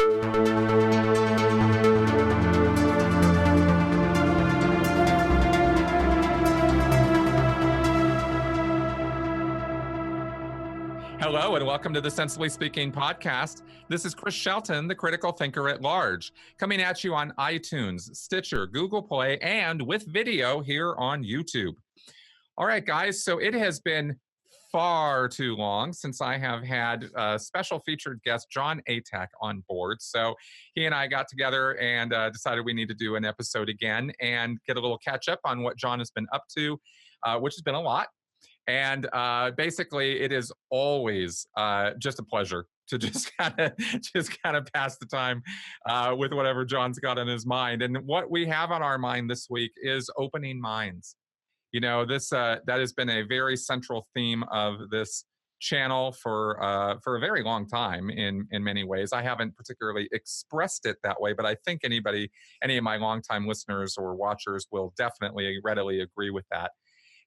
Hello, and welcome to the Sensibly Speaking podcast. This is Chris Shelton, the critical thinker at large, coming at you on iTunes, Stitcher, Google Play, and with video here on YouTube. All right, guys, so it has been far too long since I have had a special featured guest, Jon Atack, on board. So he and I got together and decided we need to do an episode again and get a little catch up on what Jon has been up to, which has been a lot. And basically, it is always just a pleasure to just kind of pass the time with whatever Jon's got on his mind. And what we have on our mind this week is opening minds. You know, this that has been a very central theme of this channel for a very long time in many ways. I haven't particularly expressed it that way, but I think any of my longtime listeners or watchers will definitely readily agree with that.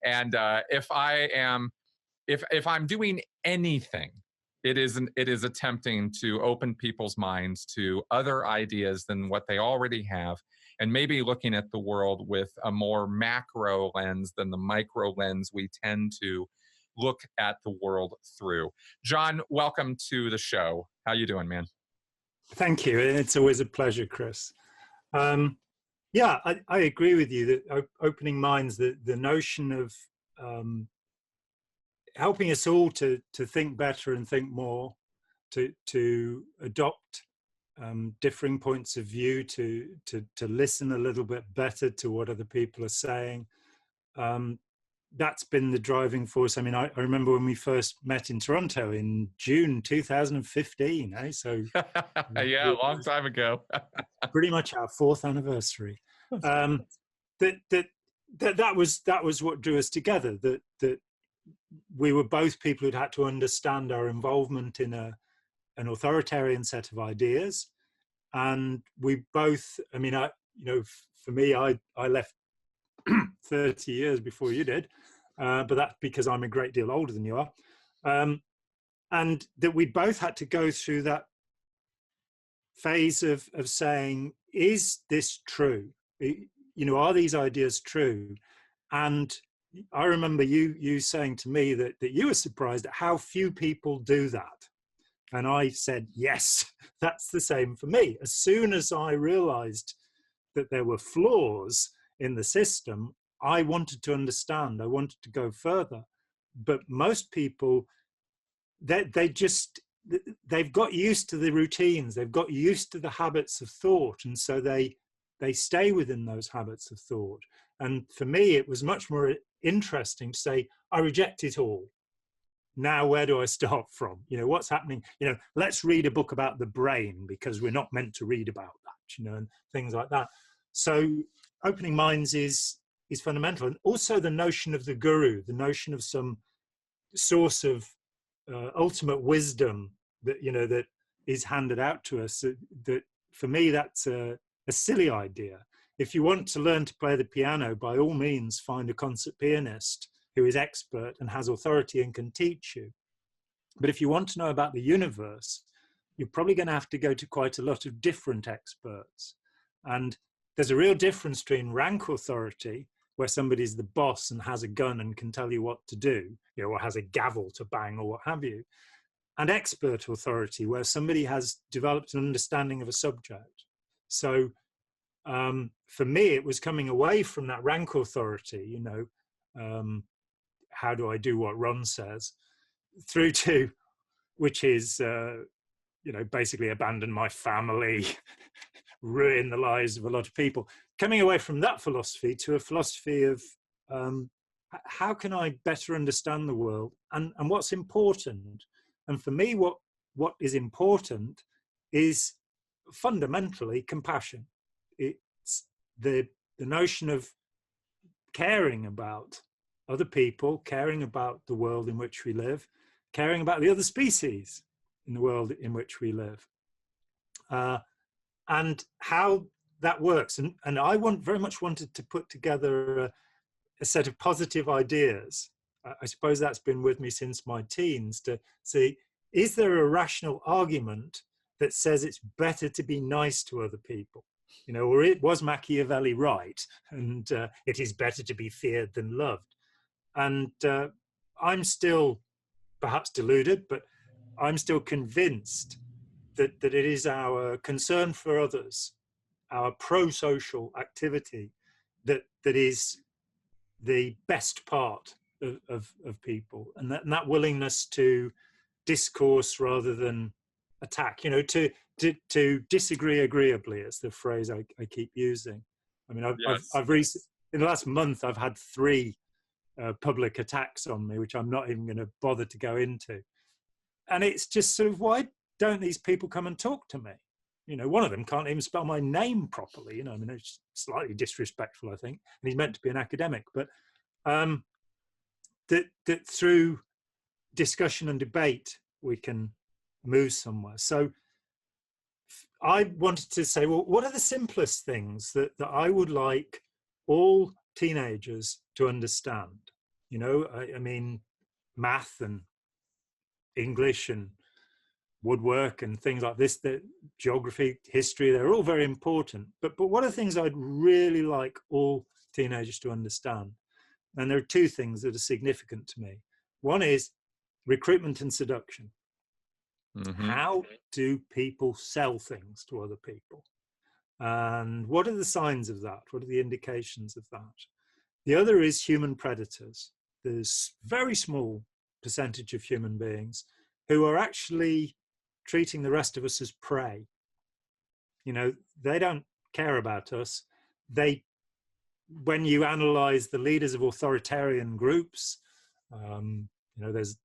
And if I'm doing anything, it is attempting to open people's minds to other ideas than what they already have, and maybe looking at the world with a more macro lens than the micro lens we tend to look at the world through. Jon, welcome to the show. How you doing, man? Thank you. It's always a pleasure, Chris. Yeah, I agree with you that opening minds, the notion of helping us all to think better and think more, to adopt differing points of view, to listen a little bit better to what other people are saying. That's been the driving force. I mean, I remember when we first met in Toronto in June 2015. So yeah, a long time ago. Pretty much our 4th anniversary. That was what drew us together. That we were both people who'd had to understand our involvement in an authoritarian set of ideas, and we both. I mean, for me, I left 30 years before you did, but that's because I'm a great deal older than you are, and that we both had to go through that phase of saying, is this true? You know, are these ideas true? And I remember you saying to me that you were surprised at how few people do that. And I said, yes, that's the same for me. As soon as I realized that there were flaws in the system, I wanted to understand, I wanted to go further. But most people, they've got used to the routines, they've got used to the habits of thought, and so they stay within those habits of thought. And for me, it was much more interesting to say, I reject it all. Now, where do I start from? You know, what's happening? You know, let's read a book about the brain because we're not meant to read about that, you know, and things like that. So opening minds is fundamental. And also the notion of the guru, the notion of some source of ultimate wisdom that, you know, that is handed out to us. That for me, that's a silly idea. If you want to learn to play the piano, by all means, find a concert pianist who is expert and has authority and can teach you. But if you want to know about the universe, you're probably going to have to go to quite a lot of different experts. And there's a real difference between rank authority, where somebody's the boss and has a gun and can tell you what to do, you know, or has a gavel to bang or what have you, and expert authority, where somebody has developed an understanding of a subject. So for me, it was coming away from that rank authority, you know, how do I do what Ron says, through to, which is, you know, basically abandon my family, ruin the lives of a lot of people. Coming away from that philosophy to a philosophy of how can I better understand the world and what's important. And for me, what is important is fundamentally compassion. It's the notion of caring about other people, caring about the world in which we live, caring about the other species in the world in which we live, and how that works. And I very much wanted to put together a set of positive ideas. I suppose that's been with me since my teens, to see, is there a rational argument that says it's better to be nice to other people. You know, or it was Machiavelli right, and it is better to be feared than loved. And I'm still perhaps deluded, but I'm still convinced that it is our concern for others, our pro-social activity, that is the best part of people, and that willingness to discourse rather than attack, you know, to disagree agreeably, is the phrase I keep using. I mean, I've recently, in the last month, I've had 3 public attacks on me, which I'm not even going to bother to go into. And it's just sort of, why don't these people come and talk to me? You know, one of them can't even spell my name properly. You know, I mean, it's slightly disrespectful, I think. And he's meant to be an academic, but that through discussion and debate, we can move somewhere. So I wanted to say, well, what are the simplest things that I would like all teenagers to understand? You know, I mean, math and English and woodwork and things like this, the geography, history, they're all very important. But what are things I'd really like all teenagers to understand? And there are 2 things that are significant to me. One is recruitment and seduction. Mm-hmm. How do people sell things to other people? And what are the signs of that? What are the indications of that? The other is human predators. There's very small percentage of human beings who are actually treating the rest of us as prey. You know, they don't care about us. When you analyze the leaders of authoritarian groups, you know, there's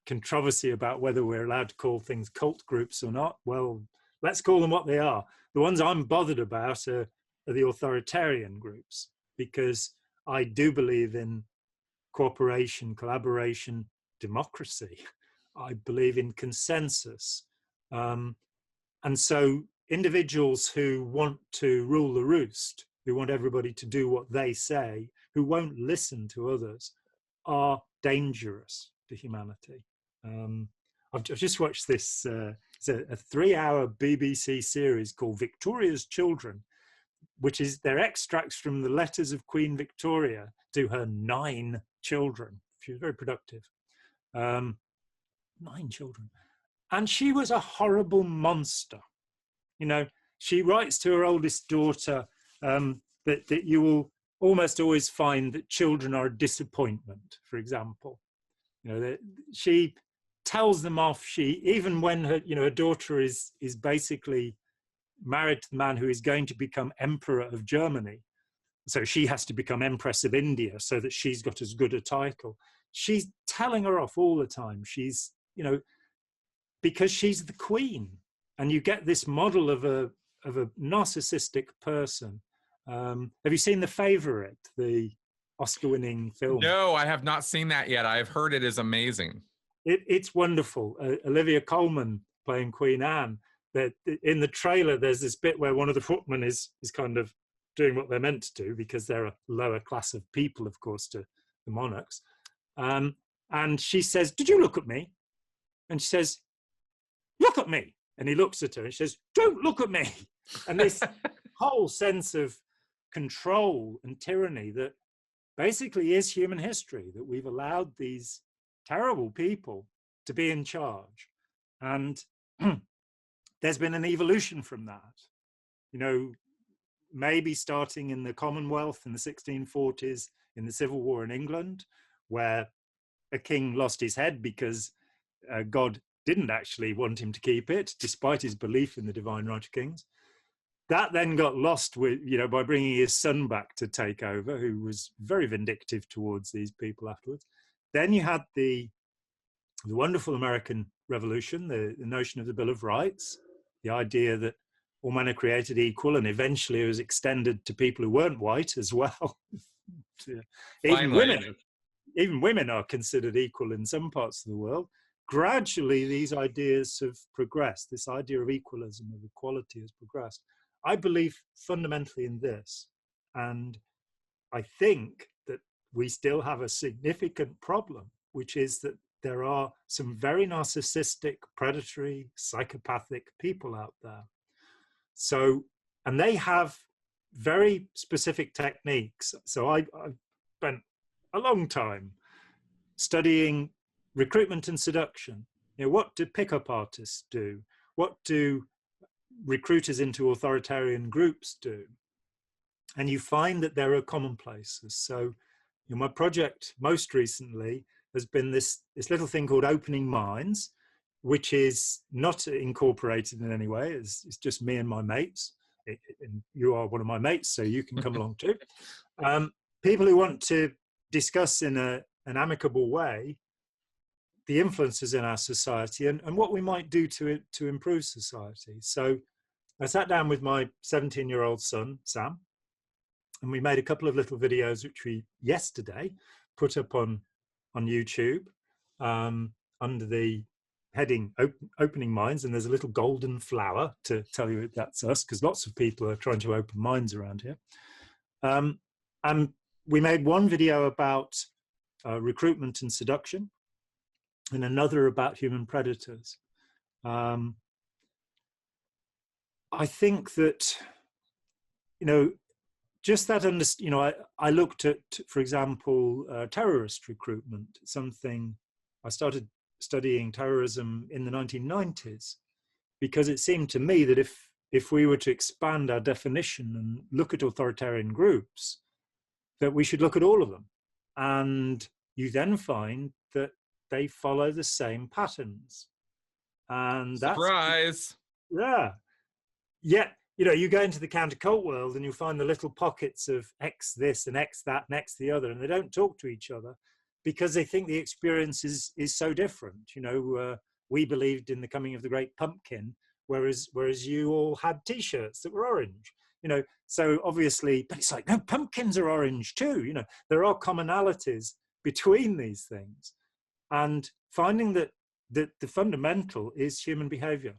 controversy about whether we're allowed to call things cult groups or not. Well, let's call them what they are. The ones I'm bothered about are the authoritarian groups, because I do believe in cooperation, collaboration, democracy. I believe in consensus. And so individuals who want to rule the roost, who want everybody to do what they say, who won't listen to others, are dangerous to humanity. I've just watched this, it's a 3-hour BBC series called Victoria's Children, which is their extracts from the letters of Queen Victoria to her 9 children. She was very productive. 9 children. And she was a horrible monster. You know, she writes to her oldest daughter that you will almost always find that children are a disappointment, for example. You know, that she tells them off. Even when her daughter is basically married to the man who is going to become emperor of Germany, so she has to become Empress of India so that she's got as good a title. She's telling her off all the time. She's, you know, because she's the queen, and you get this model of a narcissistic person. Have you seen The Favourite, the Oscar-winning film? No, I have not seen that yet. I've heard it is amazing. It's wonderful. Olivia Colman playing Queen Anne. That in the trailer, there's this bit where one of the footmen is kind of doing what they're meant to do, because they're a lower class of people, of course, to the monarchs. And she says, "Did you look at me?" And she says, "Look at me." And he looks at her and she says, "Don't look at me." And this whole sense of control and tyranny that basically is human history, that we've allowed these terrible people to be in charge. And there's been an evolution from that. You know, maybe starting in the Commonwealth in the 1640s, in the Civil War in England, where a king lost his head because God didn't actually want him to keep it, despite his belief in the divine right of kings. That then got lost with, you know, by bringing his son back to take over, who was very vindictive towards these people afterwards. Then you had the wonderful American Revolution, the notion of the Bill of Rights, the idea that all men are created equal, and eventually it was extended to people who weren't white as well. Even women are considered equal in some parts of the world. Gradually, these ideas have progressed. This idea of equalism, of equality, has progressed. I believe fundamentally in this, and I think that we still have a significant problem, which is that there are some very narcissistic, predatory, psychopathic people out there. So, and they have very specific techniques. So I spent a long time studying recruitment and seduction. You know, what do pickup artists do? What do recruiters into authoritarian groups do? And you find that there are commonplaces. So, you know, my project most recently has been this little thing called Opening Minds, which is not incorporated in any way. It's just me and my mates. And you are one of my mates, so you can come along too. People who want to discuss in an amicable way the influences in our society and what we might do to improve society. So I sat down with my 17-year-old son, Sam, and we made a couple of little videos, which we yesterday put up on YouTube under the heading Opening Minds. And there's a little golden flower to tell you that's us, because lots of people are trying to open minds around here. And we made one video about recruitment and seduction, and another about human predators. I think that, you know, just that, you know, I looked at, for example, terrorist recruitment, something I started studying terrorism in the 1990s, because it seemed to me that if we were to expand our definition and look at authoritarian groups, that we should look at all of them. And you then find that they follow the same patterns. And that's, surprise. Yeah. Yet, you know, you go into the counter-cult world and you find the little pockets of X this and X that and X the other, and they don't talk to each other because they think the experience is so different. You know, we believed in the coming of the great pumpkin, whereas you all had T-shirts that were orange. You know, so obviously, but it's like, no, pumpkins are orange too. You know, there are commonalities between these things, and finding that the fundamental is human behavior.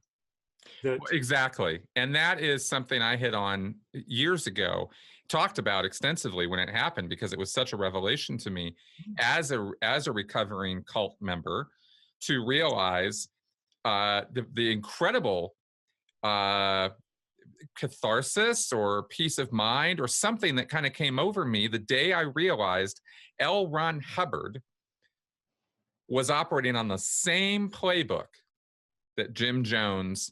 Exactly. And that is something I hit on years ago, talked about extensively when it happened, because it was such a revelation to me as a recovering cult member, to realize the incredible catharsis or peace of mind or something that kind of came over me the day I realized L. Ron Hubbard was operating on the same playbook that Jim Jones,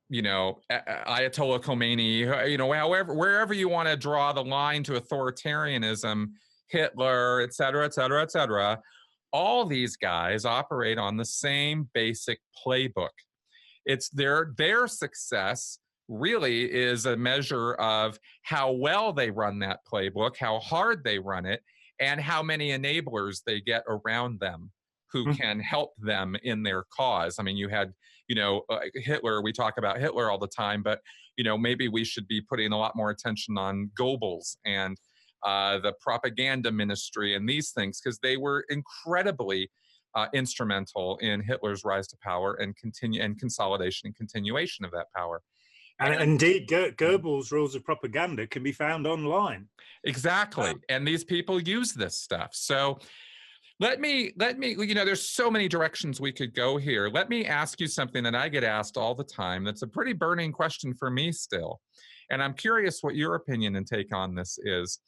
you know, Ayatollah Khomeini, you know, wherever you want to draw the line to authoritarianism, Hitler, et cetera, et cetera, et cetera, all these guys operate on the same basic playbook. It's their success really is a measure of how well they run that playbook, how hard they run it, and how many enablers they get around them who can help them in their cause. I mean, you had, you know, Hitler, we talk about Hitler all the time, but, you know, maybe we should be putting a lot more attention on Goebbels and the propaganda ministry and these things, because they were incredibly instrumental in Hitler's rise to power and consolidation and continuation of that power. And indeed, Goebbels' rules of propaganda can be found online. Exactly. And these people use this stuff. So let me, you know, there's so many directions we could go here. Let me ask you something that I get asked all the time. That's a pretty burning question for me still. And I'm curious what your opinion and take on this is.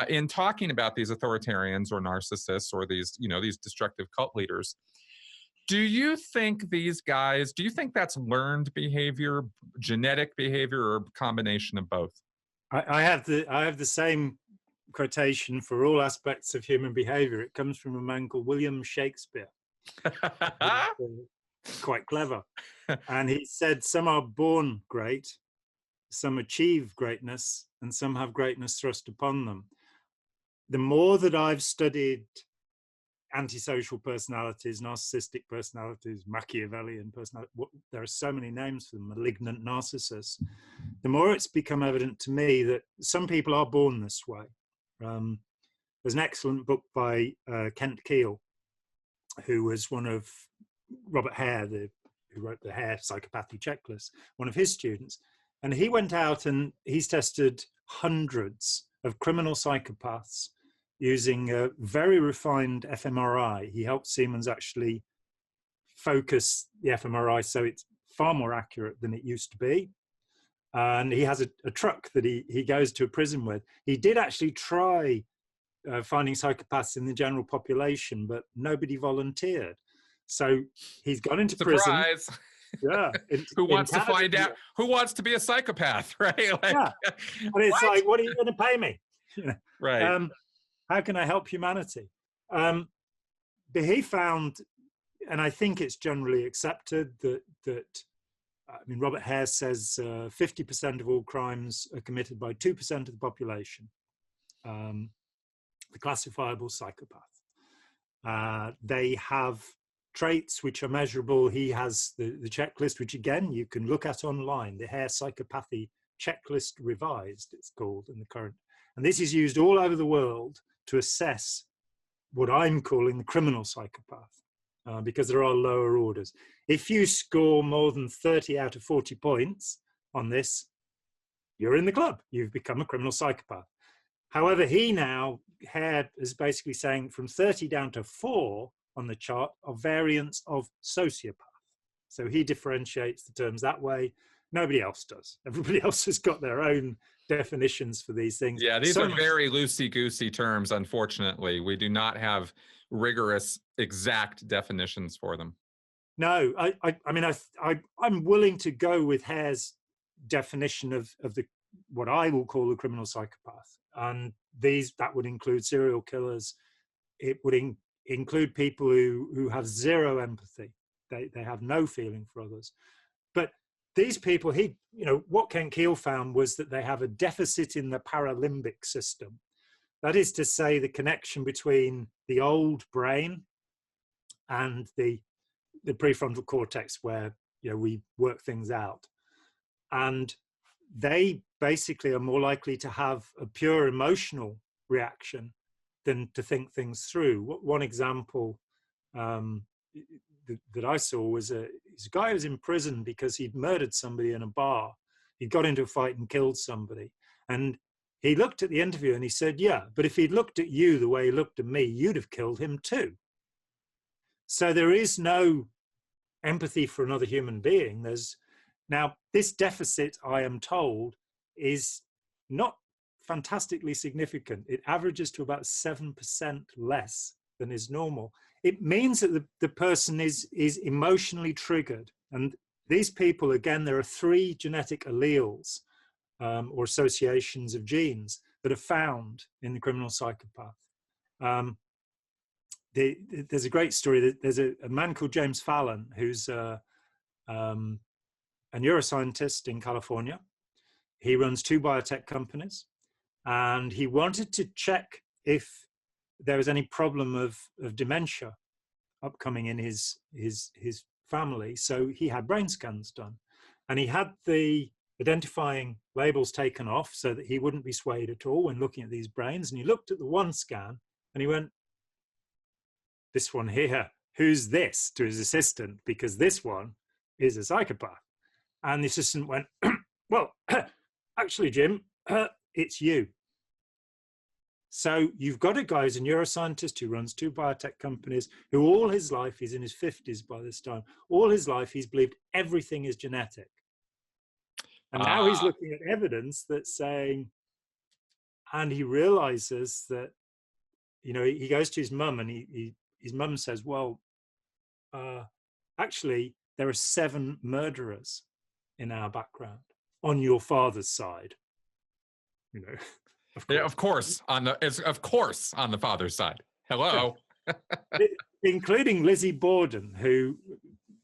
In talking about these authoritarians or narcissists or these, you know, these destructive cult leaders, do you think these guys, do you think that's learned behavior, genetic behavior, or a combination of both? I have the same quotation for all aspects of human behavior. It comes from a man called William Shakespeare. Quite clever. And he said, some are born great, some achieve greatness, and some have greatness thrust upon them. The more that I've studied antisocial personalities, narcissistic personalities, Machiavellian personalities, there are so many names for them, malignant narcissists, the more it's become evident to me that some people are born this way. There's an excellent book by Kent Keel, who was one of Robert Hare, who wrote the Hare Psychopathy Checklist, one of his students. And he went out and he's tested hundreds of criminal psychopaths using a very refined fMRI. He helped Siemens actually focus the fMRI so it's far more accurate than it used to be. And he has a truck that he goes to a prison with. He did actually try finding psychopaths in the general population, but nobody volunteered. So he's gone into prison. Surprise. Yeah. Who wants to find out? Who wants to be a psychopath, right? Like, yeah. And it's like, what are you going to pay me? Right. How can I help humanity? But he found, and I think it's generally accepted that I mean, Robert Hare says 50% of all crimes are committed by 2% of the population, the classifiable psychopath. They have traits which are measurable. He has the checklist, which again, you can look at online, the Hare Psychopathy Checklist Revised, it's called in the current. And this is used all over the world to assess what I'm calling the criminal psychopath, because there are lower orders. If you score more than 30 out of 40 points on this, you're in the club. You've become a criminal psychopath. However, Hare is basically saying from 30 down to 4 on the chart are variants of sociopath. So he differentiates the terms that way. Nobody else does. Everybody else has got their own definitions for these things. Yeah, these are very loosey-goosey terms, unfortunately. We do not have rigorous, exact definitions for them. No, I mean, I'm willing to go with Hare's definition of what I will call a criminal psychopath. And that would include serial killers. It would include people who have zero empathy. They have no feeling for others. But these people, what Ken Keel found was that they have a deficit in the paralimbic system. That is to say, the connection between the old brain and the prefrontal cortex, where we work things out. And they basically are more likely to have a pure emotional reaction than to think things through. One example that I saw was a guy who was in prison because he'd murdered somebody in a bar. He'd got into a fight and killed somebody. And he looked at the interview and he said, yeah, but if he'd looked at you the way he looked at me, you'd have killed him too. So there is no empathy for another human being. Now, this deficit, I am told, is not fantastically significant. It averages to about 7% less than is normal. It means that the person is emotionally triggered. And these people, again, there are 3 genetic alleles or associations of genes that are found in the criminal psychopath. There's a great story that there's a man called James Fallon, who's a neuroscientist in California. He runs 2 biotech companies, and he wanted to check if there was any problem of dementia upcoming in his family. So he had brain scans done, and he had the identifying labels taken off so that he wouldn't be swayed at all when looking at these brains. And he looked at the one scan and he went, this one here, who's this, to his assistant, because this one is a psychopath. And the assistant went, well, actually, Jim, it's you. So you've got a guy who's a neuroscientist who runs 2 biotech companies, who all his life, he's in his 50s by this time, all his life he's believed everything is genetic. And now he's looking at evidence that's saying, and he realizes that, he goes to his mum and his mum says, well, actually, there are 7 murderers in our background on your father's side. Of course, on the father's side. Hello. Including Lizzie Borden, who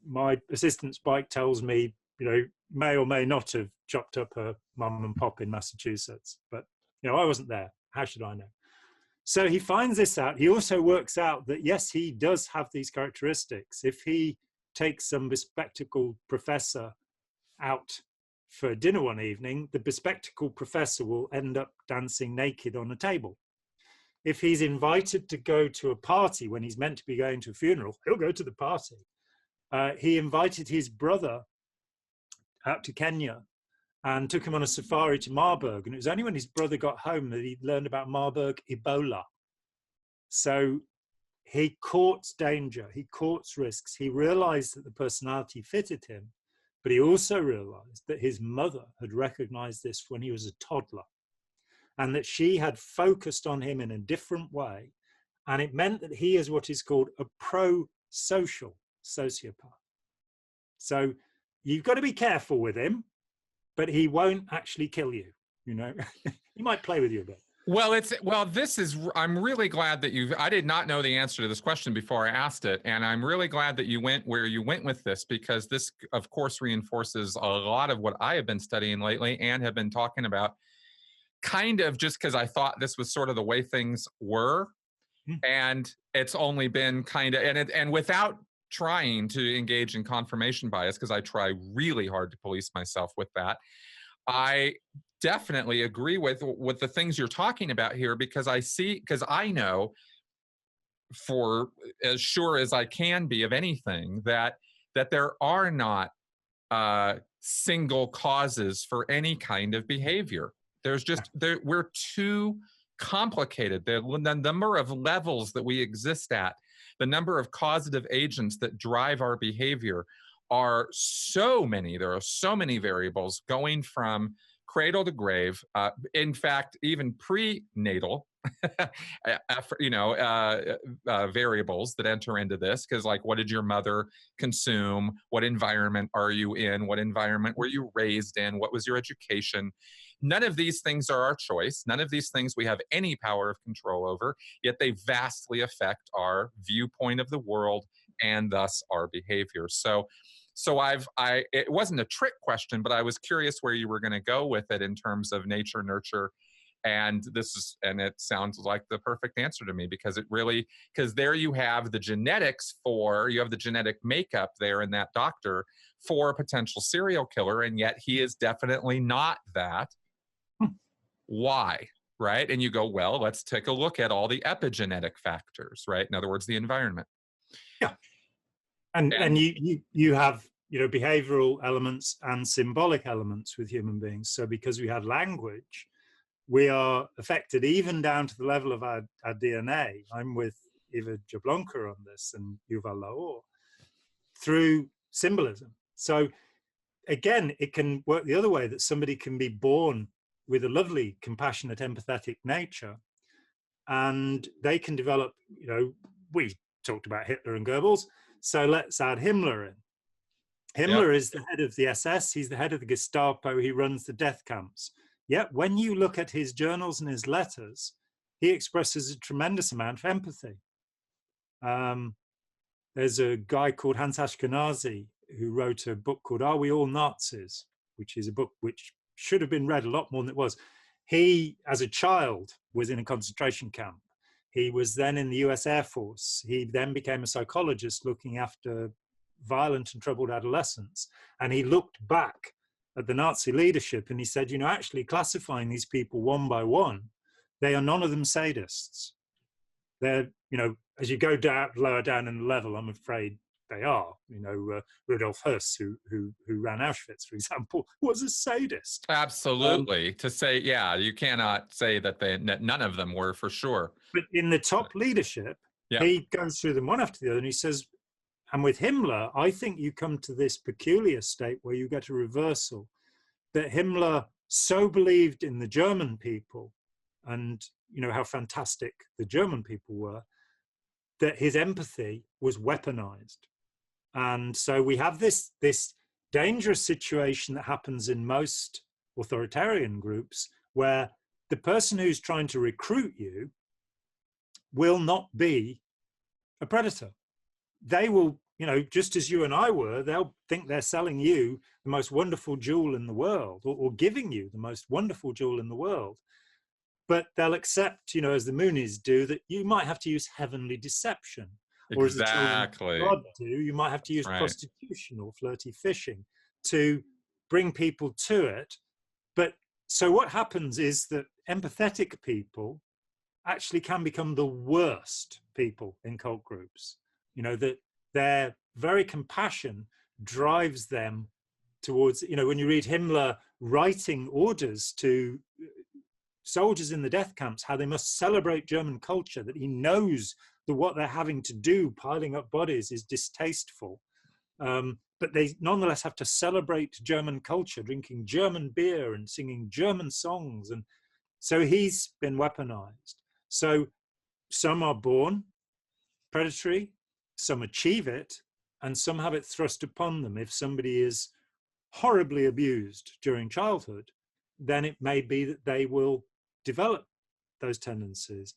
my assistant Spike tells me, may or may not have chopped up her mum and pop in Massachusetts. But, I wasn't there. How should I know? So he finds this out. He also works out that, yes, he does have these characteristics. If he takes some bespectacled professor out for dinner one evening, the bespectacled professor will end up dancing naked on a table. If he's invited to go to a party when he's meant to be going to a funeral, he'll go to the party. He invited his brother out to Kenya and took him on a safari to Marburg. And it was only when his brother got home that he learned about Marburg Ebola. So he courts danger, he courts risks. He realized that the personality fitted him, but he also realized that his mother had recognized this when he was a toddler, and that she had focused on him in a different way. And it meant that he is what is called a pro-social sociopath. So you've got to be careful with him, but he won't actually kill you, you know. He might play with you a bit. Well, I'm really glad that I did not know the answer to this question before I asked it. And I'm really glad that you went where you went with this, because this, of course, reinforces a lot of what I have been studying lately and have been talking about, kind of just because I thought this was sort of the way things were. And it's only been kind of, and without trying to engage in confirmation bias, because I try really hard to police myself with that, I definitely agree with the things you're talking about here, because I know for as sure as I can be of anything that there are not single causes for any kind of behavior. There's just, we're too complicated. The number of levels that we exist at, the number of causative agents that drive our behavior are so many. There are so many variables going from cradle to grave. In fact, even prenatal, variables that enter into this, because like, what did your mother consume? What environment are you in? What environment were you raised in? What was your education? None of these things are our choice. None of these things we have any power of control over, yet they vastly affect our viewpoint of the world and thus our behavior. So it wasn't a trick question, but I was curious where you were going to go with it in terms of nature, nurture. And it sounds like the perfect answer to me, because there you have the genetics you have the genetic makeup there in that doctor for a potential serial killer. And yet he is definitely not that. Why? Right? And you go, well, let's take a look at all the epigenetic factors, right? In other words, the environment. Yeah. And you have, behavioral elements and symbolic elements with human beings. So because we have language, we are affected even down to the level of our DNA. I'm with Eva Jablonka on this and Yuval Laor, through symbolism. So again, it can work the other way, that somebody can be born with a lovely, compassionate, empathetic nature, and they can develop, we talked about Hitler and Goebbels, so let's add Himmler in. Himmler is the head of the SS, he's the head of the Gestapo, he runs the death camps. Yet when you look at his journals and his letters, he expresses a tremendous amount of empathy. There's a guy called Hans Ashkenazi who wrote a book called Are We All Nazis?, which is a book which should have been read a lot more than it was. He, as a child, was in a concentration camp. He was then in the US Air Force. He then became a psychologist looking after violent and troubled adolescents. And he looked back at the Nazi leadership and he said, actually classifying these people one by one, they are none of them sadists. They're, as you go down, lower down in the level, I'm afraid they are. Rudolf Höss, who ran Auschwitz, for example, was a sadist. Absolutely. To say, you cannot say that none of them were, for sure. But in the top leadership, he goes through them one after the other, and he says, and with Himmler, I think you come to this peculiar state where you get a reversal, that Himmler so believed in the German people and how fantastic the German people were, that his empathy was weaponized. And so we have this dangerous situation that happens in most authoritarian groups, where the person who's trying to recruit you will not be a predator. They will, just as you and I were, they'll think they're selling you the most wonderful jewel in the world, or giving you the most wonderful jewel in the world. But they'll accept, as the Moonies do, that you might have to use heavenly deception. Or as the children of God do, you might have to use prostitution or flirty fishing to bring people to it. But so what happens is that empathetic people actually can become the worst people in cult groups. That their very compassion drives them towards, when you read Himmler writing orders to soldiers in the death camps, how they must celebrate German culture, that he knows that what they're having to do, piling up bodies, is distasteful. But they nonetheless have to celebrate German culture, drinking German beer and singing German songs. And so he's been weaponized. So some are born predatory, some achieve it, and some have it thrust upon them. If somebody is horribly abused during childhood, then it may be that they will develop those tendencies.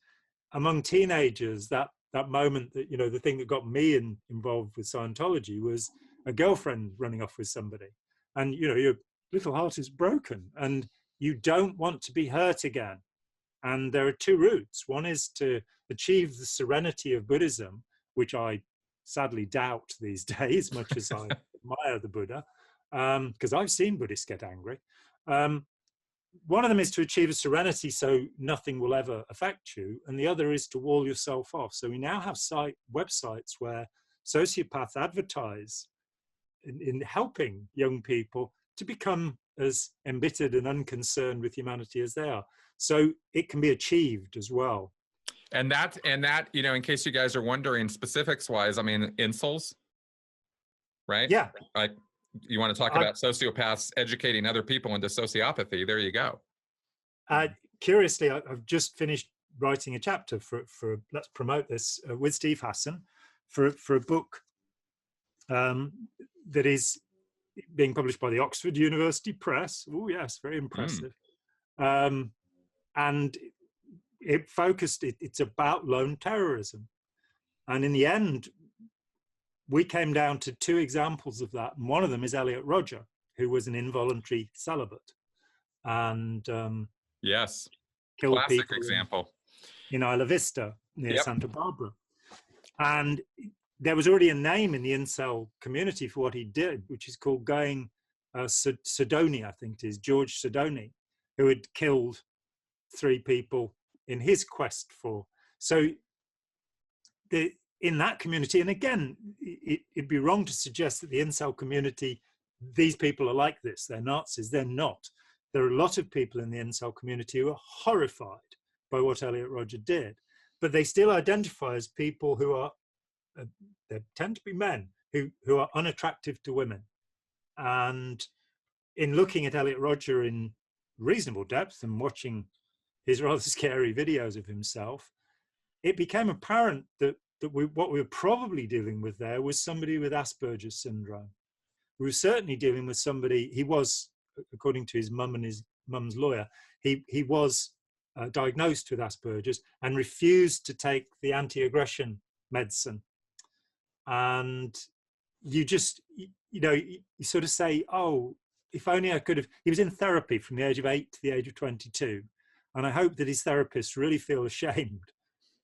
Among teenagers, that moment that, the thing that got me involved with Scientology was a girlfriend running off with somebody. And, your little heart is broken and you don't want to be hurt again. And there are two routes. One is to achieve the serenity of Buddhism, which I sadly doubt these days, much as I admire the Buddha, because I've seen Buddhists get angry. One of them is to achieve a serenity so nothing will ever affect you, and the other is to wall yourself off. So we now have websites where sociopaths advertise in helping young people to become as embittered and unconcerned with humanity as they are. So it can be achieved as well. And that, in case you guys are wondering, specifics wise, I mean, incels, right? Yeah. Like, you want to talk about sociopaths educating other people into sociopathy? There you go. Curiously, I've just finished writing a chapter for let's promote this, with Steve Hassan, for a book that is being published by the Oxford University Press. Oh yes, very impressive. And it focused, it's about lone terrorism. And in the end, we came down to two examples of that. And one of them is Elliot Rodger, who was an involuntary celibate. And yes, killed classic people example in Isla Vista near Santa Barbara. And there was already a name in the incel community for what he did, which is called going Sidoni, I think it is, George Sidoni, who had killed 3 people in his quest for. So in that community, and again, it'd be wrong to suggest that the incel community, these people are like this, they're Nazis. They're not. There are a lot of people in the incel community who are horrified by what Elliot Rodger did, but they still identify as people who are, they tend to be men who are unattractive to women. And in looking at Elliot Rodger in reasonable depth and watching his rather scary videos of himself, it became apparent that what we were probably dealing with there was somebody with Asperger's syndrome. We were certainly dealing with somebody, he was, according to his mum and his mum's lawyer, he was diagnosed with Asperger's and refused to take the anti-aggression medicine. And you just, you sort of say, oh, if only I could have. He was in therapy from the age of 8 to the age of 22. And I hope that his therapists really feel ashamed,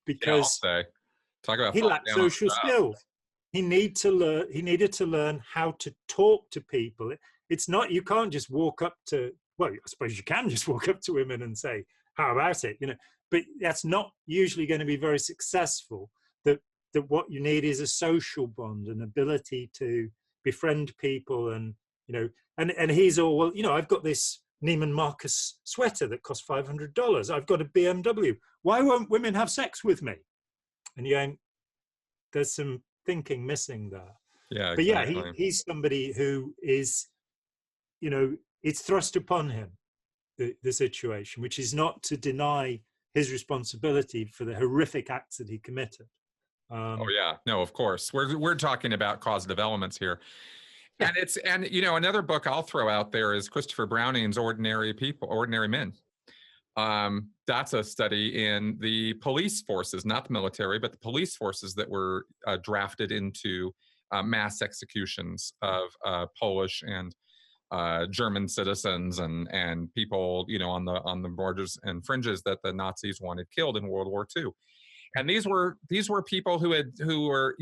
because talk about he lacked social skills. He needed to learn how to talk to people. It's not, you can't just walk up to, well, I suppose you can just walk up to women and say, how about it? But that's not usually going to be very successful. That what you need is a social bond, an ability to befriend people, and and he's all, well, I've got this Neiman Marcus sweater that costs $500. I've got a BMW. Why won't women have sex with me? And there's some thinking missing there. Yeah, but exactly. Yeah, he's somebody who is, it's thrust upon him, the situation, which is not to deny his responsibility for the horrific acts that he committed. Oh yeah, no, of course. We're talking about causative elements here. Yeah. And another book I'll throw out there is Christopher Browning's Ordinary People, Ordinary Men. That's a study in the police forces, not the military, but the police forces that were drafted into mass executions of Polish and German citizens and people, on the borders and fringes that the Nazis wanted killed in World War II. And these were people who were,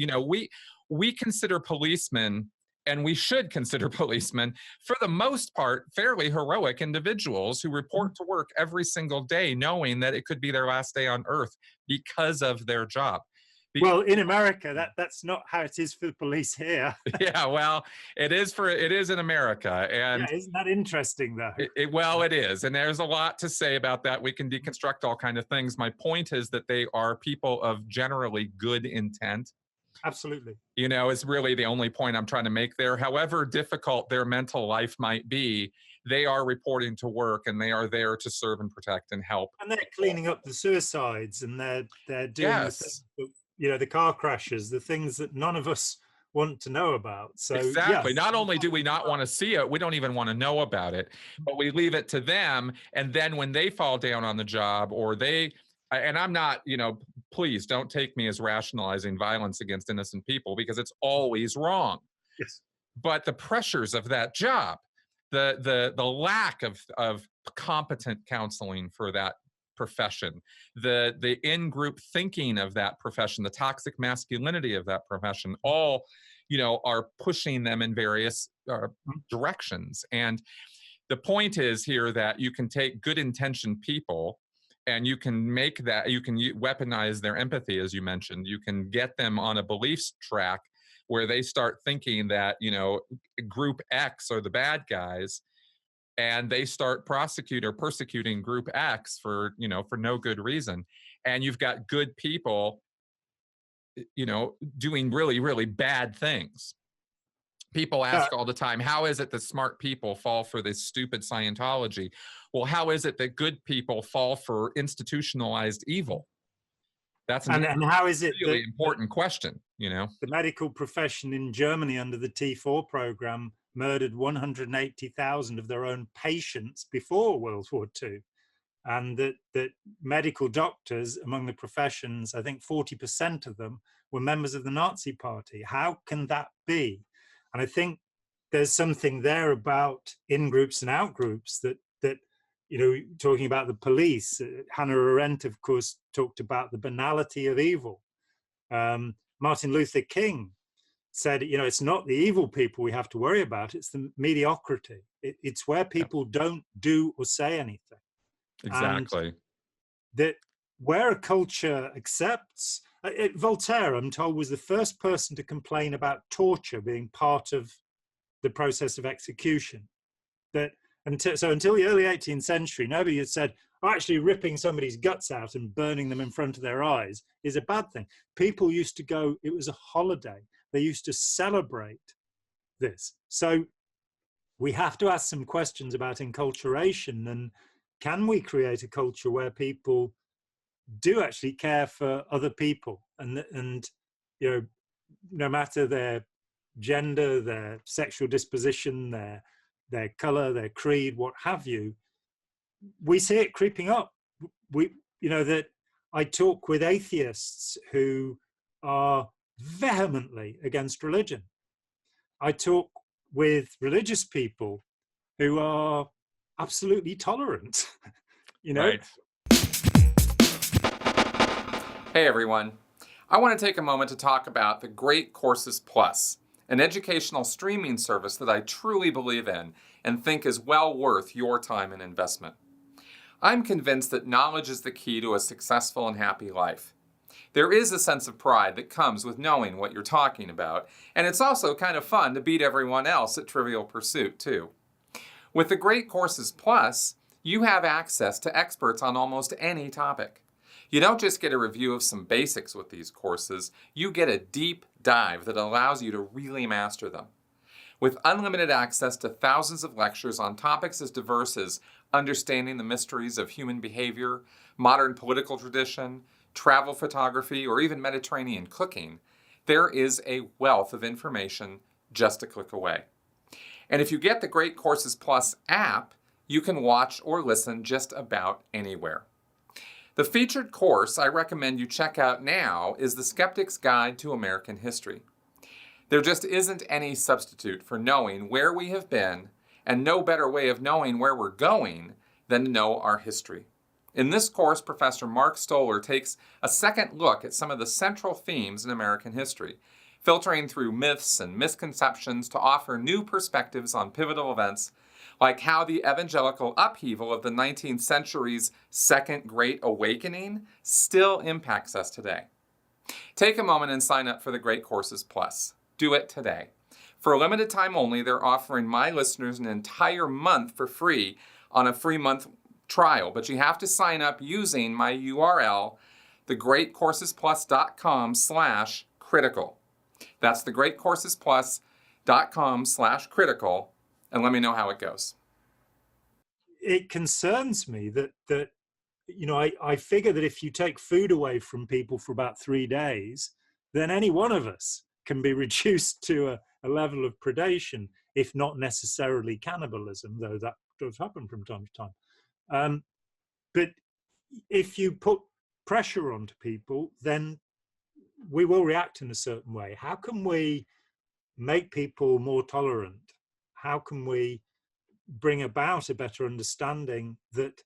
we consider policemen, and we should consider policemen, for the most part, fairly heroic individuals who report to work every single day knowing that it could be their last day on earth because of their job. Well, in America, that's not how it is for the police here. Yeah, well, it is in America, and yeah, isn't that interesting though? well, it is, and there's a lot to say about that. We can deconstruct all kind of things. My point is that they are people of generally good intent. Absolutely. Is really the only point I'm trying to make there. However difficult their mental life might be, they are reporting to work, and they are there to serve and protect and help. And they're cleaning up the suicides, and they're doing the things that, the car crashes, the things that none of us want to know about. So exactly. yes. Not only do we not want to see it, we don't even want to know about it, but we leave it to them. And then when they fall down on the job, or and I'm not, please don't take me as rationalizing violence against innocent people, because it's always wrong. Yes. But the pressures of that job, the lack of competent counseling for that profession, the in-group thinking of that profession, the toxic masculinity of that profession, all are pushing them in various directions. And the point is here that you can take good intentioned people, and you can weaponize their empathy, as you mentioned. You can get them on a beliefs track where they start thinking that, group X are the bad guys, and they start persecuting group X for no good reason. And you've got good people, doing really, really bad things. People ask all the time, how is it that smart people fall for this stupid Scientology? Well, how is it that good people fall for institutionalized evil? That's and how is it really important question, The medical profession in Germany under the T4 program murdered 180,000 of their own patients before World War II. And that medical doctors among the professions, I think 40% of them were members of the Nazi Party. How can that be? And I think there's something there about in-groups and out-groups that talking about the police, Hannah Arendt, of course, talked about the banality of evil. Martin Luther King said, it's not the evil people we have to worry about, it's the mediocrity. It's where people don't do or say anything. Exactly. And that where a culture accepts, Voltaire, I'm told, was the first person to complain about torture being part of the process of execution. Until the early 18th century, nobody had said, actually ripping somebody's guts out and burning them in front of their eyes is a bad thing. People used to go, it was a holiday. They used to celebrate this. So we have to ask some questions about enculturation, and can we create a culture where people do actually care for other people, and no matter their gender, their sexual disposition, their color, their creed, what have you. We see it creeping up. That I talk with atheists who are vehemently against religion. I talk with religious people who are absolutely tolerant. Right. Hey everyone. I want to take a moment to talk about the Great Courses Plus, an educational streaming service that I truly believe in and think is well worth your time and investment. I'm convinced that knowledge is the key to a successful and happy life. There is a sense of pride that comes with knowing what you're talking about, and it's also kind of fun to beat everyone else at Trivial Pursuit, too. With the Great Courses Plus, you have access to experts on almost any topic. You don't just get a review of some basics with these courses, you get a deep dive that allows you to really master them. With unlimited access to thousands of lectures on topics as diverse as understanding the mysteries of human behavior, modern political tradition, travel photography, or even Mediterranean cooking, there is a wealth of information just a click away. And if you get the Great Courses Plus app, you can watch or listen just about anywhere. The featured course I recommend you check out now is The Skeptic's Guide to American History. There just isn't any substitute for knowing where we have been, and no better way of knowing where we're going than to know our history. In this course, Professor Mark Stoller takes a second look at some of the central themes in American history, filtering through myths and misconceptions to offer new perspectives on pivotal events like how the evangelical upheaval of the 19th century's Second Great Awakening still impacts us today. Take a moment and sign up for the Great Courses Plus. Do it today. For a limited time only, they're offering my listeners an entire month for free on a free month trial, but you have to sign up using my URL, thegreatcoursesplus.com/critical. That's thegreatcoursesplus.com/critical, and let me know how it goes. It concerns me that I figure that if you take food away from people for about 3 days, then any one of us can be reduced to a level of predation, if not necessarily cannibalism, though that does happen from time to time. But if you put pressure onto people, then we will react in a certain way. How can we make people more tolerant? How can we bring about a better understanding that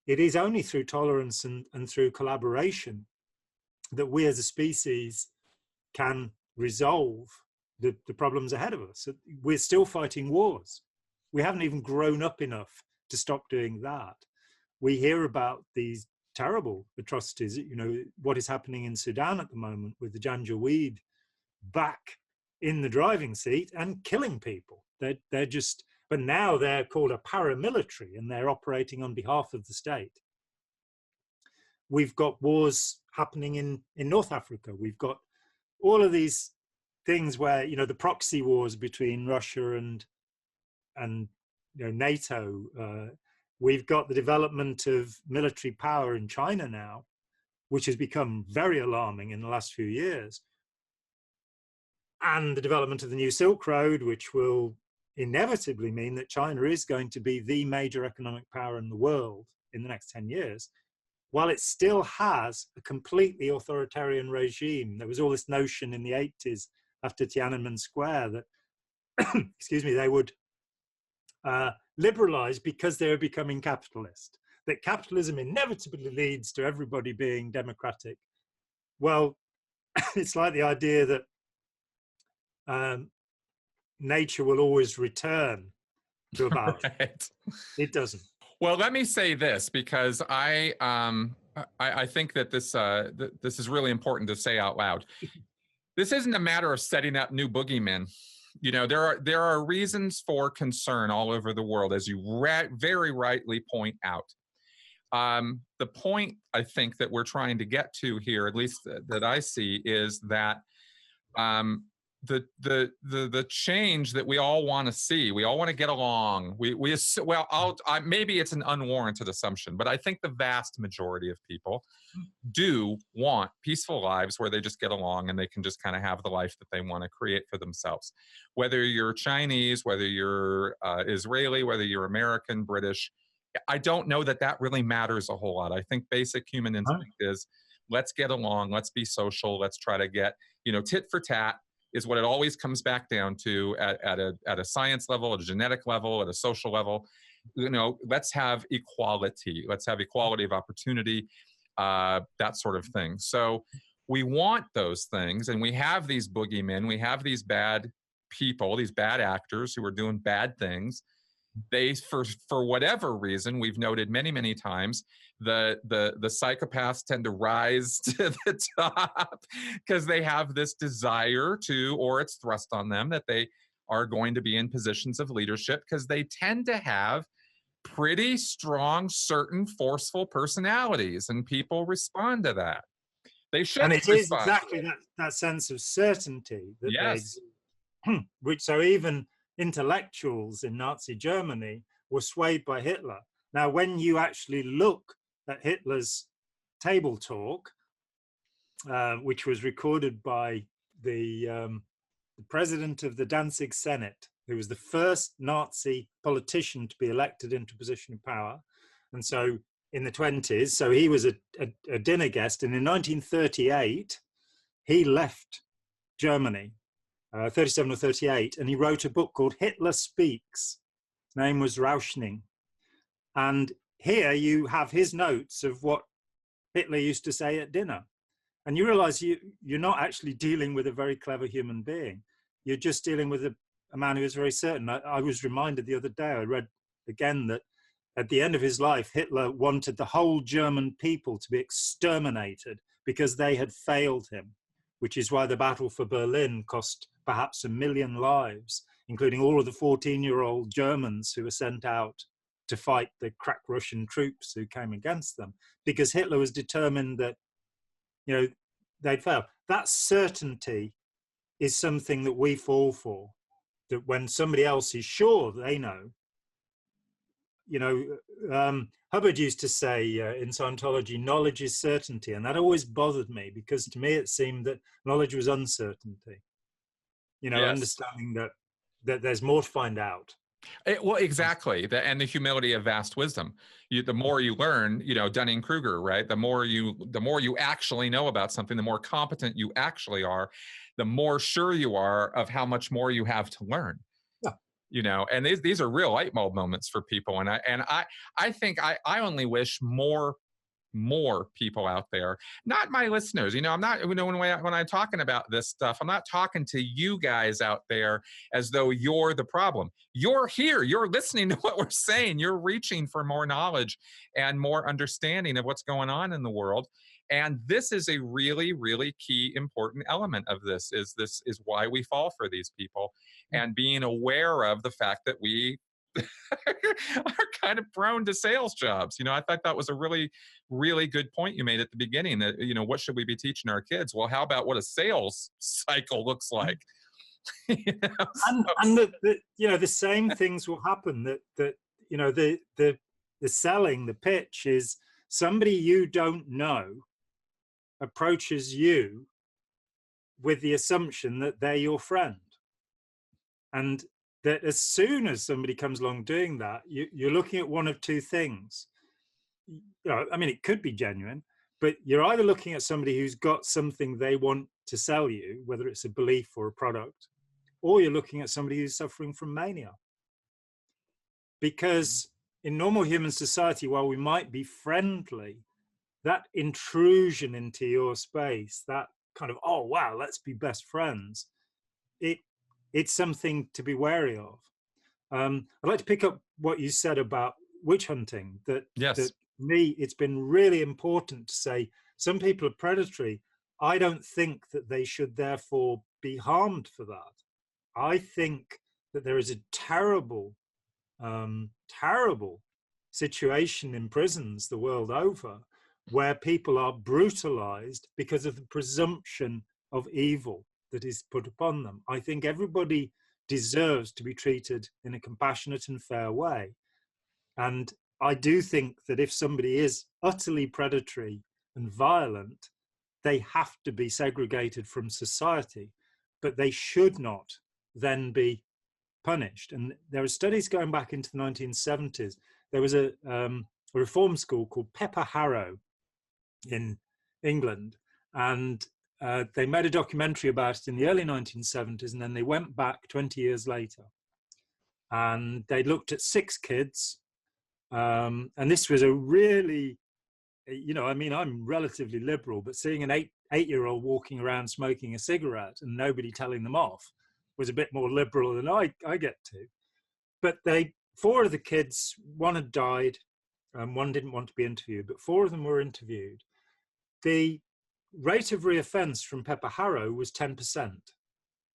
it is only through tolerance and through collaboration that we as a species can resolve the problems ahead of us? We're still fighting wars. We haven't even grown up enough to stop doing that. We hear about these terrible atrocities, what is happening in Sudan at the moment with the Janjaweed back in the driving seat and killing people. They're just, but now they're called a paramilitary and they're operating on behalf of the state. We've got wars happening in North Africa. We've got all of these things where, the proxy wars between Russia and NATO. We've got the development of military power in China now, which has become very alarming in the last few years. And the development of the new Silk Road, which will inevitably mean that China is going to be the major economic power in the world in the next 10 years, while it still has a completely authoritarian regime. There was all this notion in the 80s after Tiananmen Square that, excuse me, they would liberalize because they were becoming capitalist, that capitalism inevitably leads to everybody being democratic. Well, it's like the idea that nature will always return to a balance. Right. It doesn't. Well, let me say this, because I think that this is really important to say out loud. This isn't a matter of setting up new boogeymen. There are reasons for concern all over the world, as you very rightly point out. The point I think that we're trying to get to here, at least that I see, is that the change that we all want to see. We all want to get along. Maybe it's an unwarranted assumption, but I think the vast majority of people do want peaceful lives where they just get along and they can just kind of have the life that they want to create for themselves. Whether you're Chinese, whether you're Israeli, whether you're American, British, I don't know that really matters a whole lot. I think basic human instinct is, let's get along, let's be social, let's try to get, tit for tat is what it always comes back down to at a science level, at a genetic level, at a social level. Let's have equality. Let's have equality of opportunity, that sort of thing. So we want those things, and we have these boogeymen, we have these bad people, these bad actors who are doing bad things. They, for whatever reason, we've noted many, many times, the psychopaths tend to rise to the top because they have this desire to, or it's thrust on them that they are going to be in positions of leadership, because they tend to have pretty strong, certain, forceful personalities, and people respond to that. They should. And it is exactly that sense of certainty that yes. Which, so even intellectuals in Nazi Germany were swayed by Hitler. Now, when you actually look at Hitler's table talk, which was recorded by the president of the Danzig Senate, who was the first Nazi politician to be elected into a position of power, and so in the 1920s, so he was a dinner guest, and in 1938 he left Germany, 37 or 38, and he wrote a book called Hitler Speaks. His name was Rauschning. And here you have his notes of what Hitler used to say at dinner. And you realize you're not actually dealing with a very clever human being. You're just dealing with a man who is very certain. I was reminded the other day, I read again that at the end of his life, Hitler wanted the whole German people to be exterminated because they had failed him, which is why the battle for Berlin cost perhaps 1 million lives, including all of the 14-year-old Germans who were sent out to fight the crack Russian troops who came against them, because Hitler was determined that, you know, they'd fail. That certainty is something that we fall for, that when somebody else is sure they know, you know, Hubbard used to say in Scientology, knowledge is certainty. And that always bothered me, because to me it seemed that knowledge was uncertainty, you know, Yes. understanding that there's more to find out. Well, exactly. And the humility of vast wisdom. The more you learn, you know, Dunning-Kruger, right? The more you actually know about something, the more competent you actually are, the more sure you are of how much more you have to learn. Yeah. You know, and these are real light bulb moments for people. And I think I only wish more people out there, not my listeners. You know, I'm not, you know, when I'm talking about this stuff, I'm not talking to you guys out there as though you're the problem. You're here, you're listening to what we're saying, you're reaching for more knowledge and more understanding of what's going on in the world. And this is a really, really key, important element of this is why we fall for these people, and being aware of the fact that we are kind of prone to sales jobs. You know, I thought that was a really, really good point you made at the beginning, that, you know, what should we be teaching our kids? Well, how about what a sales cycle looks like? You know, and the you know, the same things will happen, that you know, the selling, the pitch is somebody you don't know approaches you with the assumption that they're your friend, and that as soon as somebody comes along doing that, you're looking at one of two things. You know, I mean, it could be genuine, but you're either looking at somebody who's got something they want to sell you, whether it's a belief or a product, or you're looking at somebody who's suffering from mania. Because in normal human society, while we might be friendly, that intrusion into your space, that kind of, oh, wow, let's be best friends, it's something to be wary of. I'd like to pick up what you said about witch hunting, that, yes. that for me, it's been really important to say, some people are predatory. I don't think that they should therefore be harmed for that. I think that there is a terrible, terrible situation in prisons the world over, where people are brutalized because of the presumption of evil that is put upon them. I think everybody deserves to be treated in a compassionate and fair way. And I do think that if somebody is utterly predatory and violent, they have to be segregated from society, but they should not then be punished. And there are studies going back into the 1970s. There was a reform school called Pepper Harrow in England, and they made a documentary about it in the early 1970s, and then they went back 20 years later, and they looked at 6 kids, and this was a really, you know, I mean, I'm relatively liberal, but seeing an eight-year-old walking around smoking a cigarette and nobody telling them off was a bit more liberal than I get to. But 4 of the kids, one had died, one didn't want to be interviewed, but 4 of them were interviewed. The rate of reoffence from Pepper Harrow was 10%.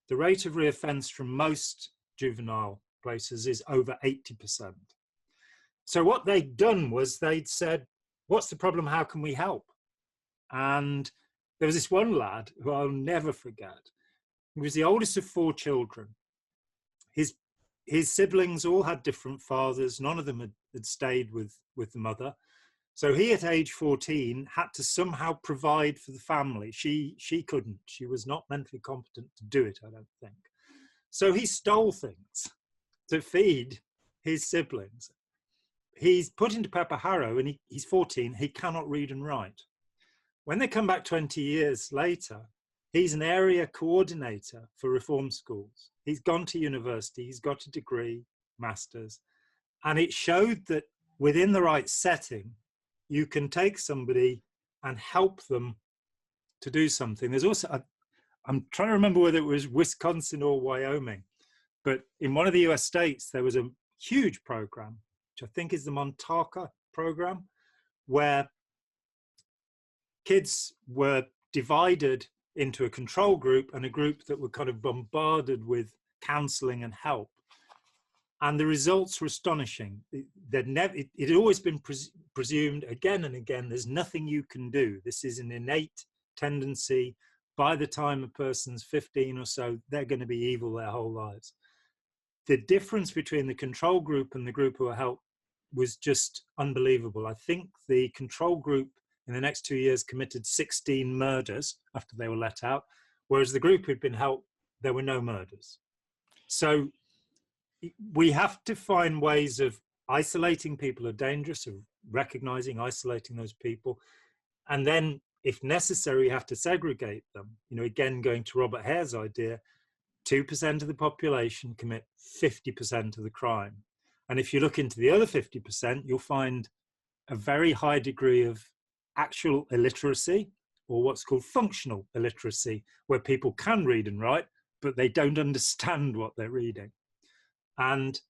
The rate of reoffence from most juvenile places is over 80%. So what they'd done was they'd said, what's the problem? How can we help? And there was this one lad who I'll never forget. He was the oldest of 4 children. His siblings all had different fathers. None of them had stayed with the mother. So he, at age 14, had to somehow provide for the family. She couldn't. She was not mentally competent to do it, I don't think. So he stole things to feed his siblings. He's put into Pepper Harrow, and he's 14. He cannot read and write. When they come back 20 years later, he's an area coordinator for reform schools. He's gone to university. He's got a degree, master's. And it showed that within the right setting, you can take somebody and help them to do something. There's also, I'm trying to remember whether it was Wisconsin or Wyoming, but in one of the US states, there was a huge program, which I think is the Montaka program, where kids were divided into a control group and a group that were kind of bombarded with counseling and help. And the results were astonishing. It had always been presumed again and again, there's nothing you can do. This is an innate tendency. By the time a person's 15 or so, they're going to be evil their whole lives. The difference between the control group and the group who were helped was just unbelievable. I think the control group in the next 2 years committed 16 murders after they were let out, whereas the group who'd been helped, there were no murders. So we have to find ways of isolating people who are dangerous, of recognizing, isolating those people. And then if necessary, we have to segregate them. You know, again, going to Robert Hare's idea, 2% of the population commit 50% of the crime. And if you look into the other 50%, you'll find a very high degree of actual illiteracy, or what's called functional illiteracy, where people can read and write, but they don't understand what they're reading. And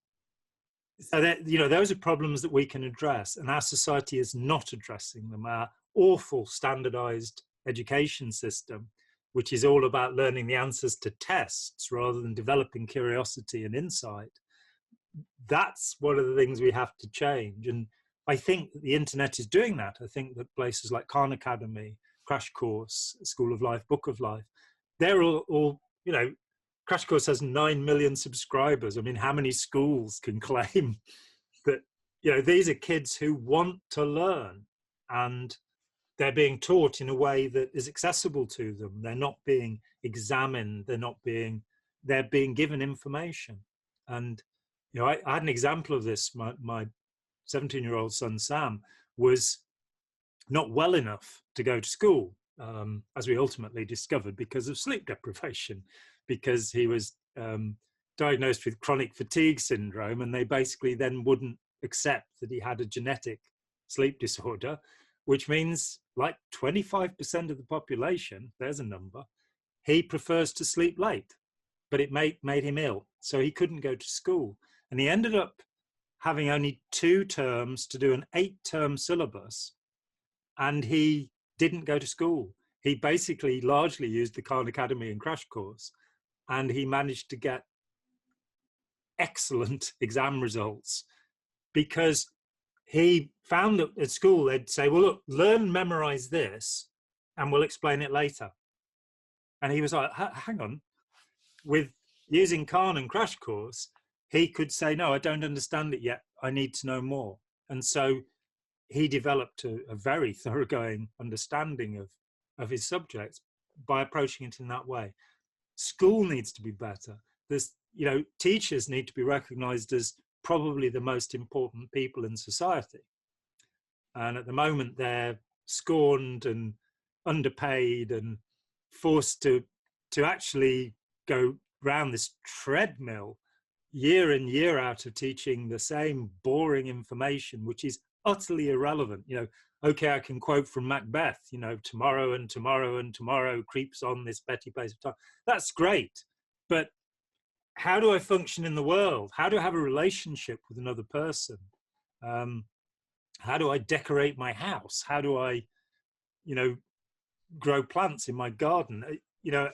so that, you know, those are problems that we can address, and our society is not addressing them. Our awful standardized education system, which is all about learning the answers to tests rather than developing curiosity and insight, that's one of the things we have to change. And I think the internet is doing that. I think that places like Khan Academy, Crash Course, School of Life, Book of Life, they're all, you know, Crash Course has 9 million subscribers. I mean, how many schools can claim that, you know, these are kids who want to learn and they're being taught in a way that is accessible to them. They're not being examined. They're being given information. And, you know, I had an example of this. My 17-year-old son, Sam, was not well enough to go to school, as we ultimately discovered, because of sleep deprivation, because he was diagnosed with chronic fatigue syndrome, and they basically then wouldn't accept that he had a genetic sleep disorder, which means like 25% of the population, there's a number, he prefers to sleep late, but it made him ill. So he couldn't go to school. And he ended up having only 2 terms to do an 8-term syllabus. And he didn't go to school. He basically largely used the Khan Academy and Crash Course. And he managed to get excellent exam results because he found that at school they'd say, well, look, learn, memorize this, and we'll explain it later. And he was like, hang on. With using Khan and Crash Course, he could say, no, I don't understand it yet. I need to know more. And so he developed a very thoroughgoing understanding of his subjects by approaching it in that way. School needs to be better. There's, you know, teachers need to be recognized as probably the most important people in society. And at the moment, they're scorned and underpaid and forced to actually go round this treadmill year in, year out of teaching the same boring information, which is utterly irrelevant. You know, okay, I can quote from Macbeth, you know, tomorrow and tomorrow and tomorrow creeps on this petty pace of time. That's great. But how do I function in the world? How do I have a relationship with another person? How do I decorate my house? How do I, you know, grow plants in my garden? You know,